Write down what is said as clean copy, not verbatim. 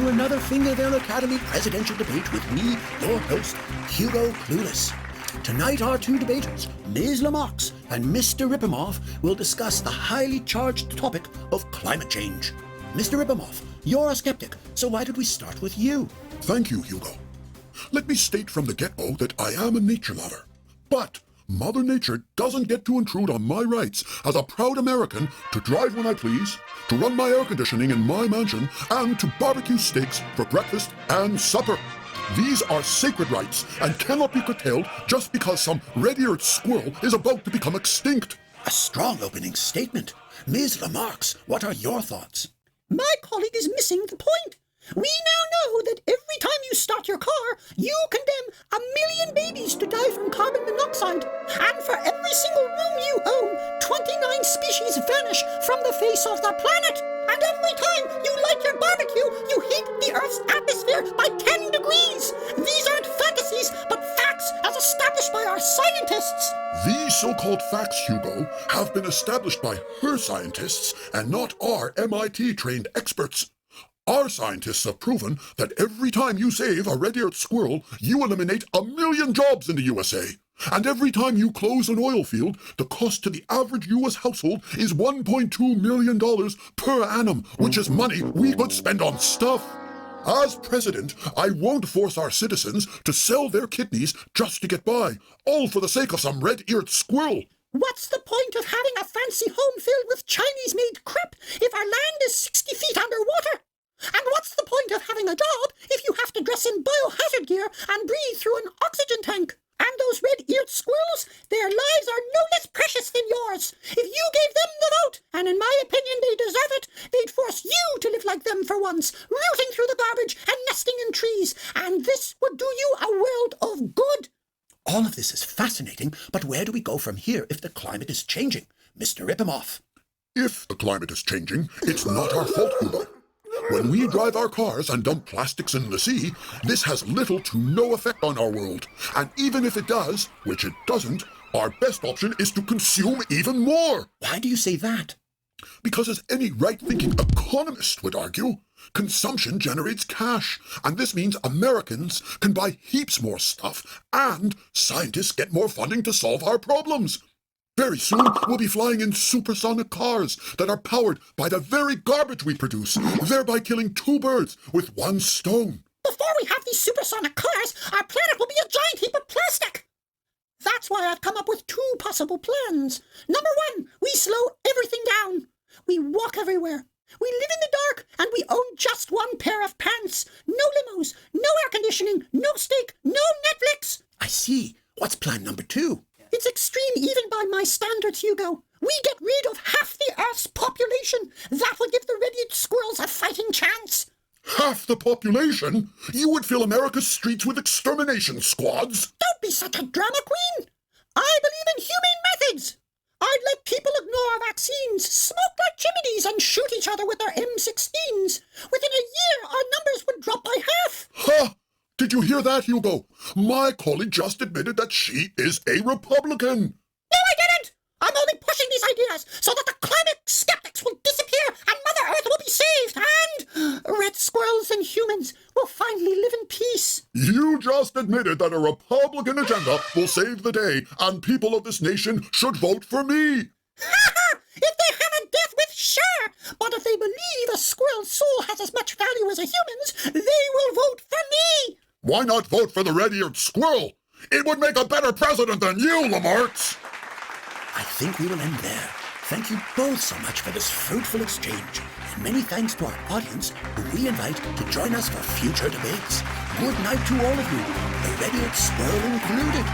to another Fingerville Academy presidential debate with me, your host, Hugo Clueless. Tonight our two debaters, Ms. Lamarx and Mr. Rippimoff, will discuss the highly charged topic of climate change. Mr. Rippimoff, you're a skeptic, so why did we start with you? Thank you, Hugo. Let me state from the get-go that I am a nature lover. But Mother Nature doesn't get to intrude on my rights as a proud American to drive when I please, to run my air conditioning in my mansion, and to barbecue steaks for breakfast and supper. These are sacred rights and cannot be curtailed just because some red-eared squirrel is about to become extinct. A strong opening statement. Ms. Lamarx, what are your thoughts? My colleague is missing the point. We now know that every time you start your car, you condemn 1 million babies to die from carbon monoxide. And for every single room you own, 29 species vanish from the face of the planet. And every time you light your barbecue, you heat the Earth's atmosphere by 10 degrees. These aren't fantasies, but facts as established by our scientists. These so-called facts, Hugo, have been established by her scientists and not our MIT-trained experts. Our scientists have proven that every time you save a red-eared squirrel, you eliminate 1 million jobs in the USA. And every time you close an oil field, the cost to the average US household is $1.2 million per annum, which is money we could spend on stuff. As president, I won't force our citizens to sell their kidneys just to get by, all for the sake of some red-eared squirrel. What's the point of having a fancy home filled with Chinese-made crap if our land is 60 feet underwater? And what's the point of having a job if you have to dress in biohazard gear and breathe through an oxygen tank? And those red-eared squirrels, their lives are no less precious than yours. If you gave them the vote, and in my opinion they deserve it, they'd force you to live like them for once, rooting through the garbage and nesting in trees. And this would do you a world of good. All of this is fascinating, but where do we go from here if the climate is changing? Mr. Rippimoff. If the climate is changing, it's not our fault, Hugo. When we drive our cars and dump plastics in the sea, this has little to no effect on our world. And even if it does, which it doesn't, our best option is to consume even more. Why do you say that? Because as any right-thinking economist would argue, consumption generates cash. And this means Americans can buy heaps more stuff, and scientists get more funding to solve our problems. Very soon, we'll be flying in supersonic cars that are powered by the very garbage we produce, thereby killing 2 birds with 1 stone. Before we have these supersonic cars, our planet will be a giant heap of plastic. That's why I've come up with 2 possible plans. Number 1, we slow everything down. We walk everywhere. We live in the dark, and we own just 1 pair of pants. No limos, no air conditioning, no steak, no Netflix. I see. What's plan number 2? It's extreme even by my standards, Hugo. We get rid of half the Earth's population. That would give the red-eared squirrels a fighting chance. Half the population? You would fill America's streets with extermination squads. Don't be such a drama queen. I believe in humane methods. I'd let people ignore vaccines, smoke like chimneys, and shoot each other with their M16s. Within a year, our numbers would drop by half. Ha! Did you hear that, Hugo? My colleague just admitted that she is a Republican. No, I didn't! I'm only pushing these ideas so that the climate skeptics will disappear and Mother Earth will be saved, and red squirrels and humans will finally live in peace. You just admitted that a Republican agenda will save the day, and people of this nation should vote for me. Ha ha! If they have a death wish, sure. But if they believe a squirrel's soul has as much value as a human's, they will vote for me. Why not vote for the red-eared squirrel? It would make a better president than you, Lamarx. I think we will end there. Thank you both so much for this fruitful exchange. And many thanks to our audience, who we invite to join us for future debates. Good night to all of you, the red-eared squirrel included.